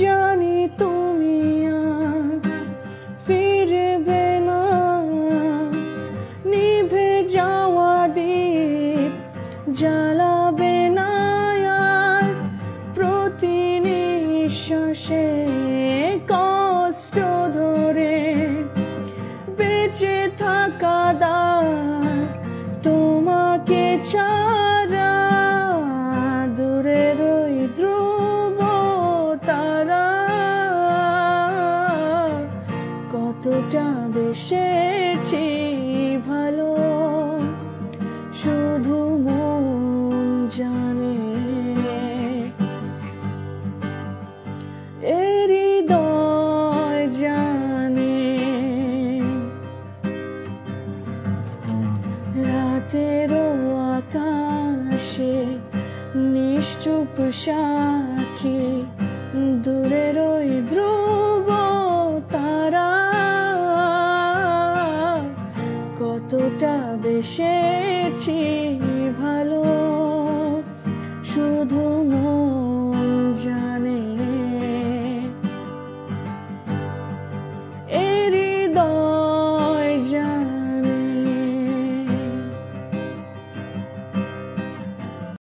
জানি তুমি আর ফিরবে না, নিভে যাওয়া দীপ জ্বালাবে না আর, প্রতি নিঃশ্বাসে কষ্ট ধরে বেঁচে থাকা দায় তোমাকে ছাড়া। দূরের ওই ধ্রুব তারা কতটা বেসেছি ভালো শুধু মন জানে। এ হৃদয় জানে রাতেরও আকাশে নিশ্চুপ সাক্ষী দূরের ওই ধ্রুব তারা কতটা বেসেছি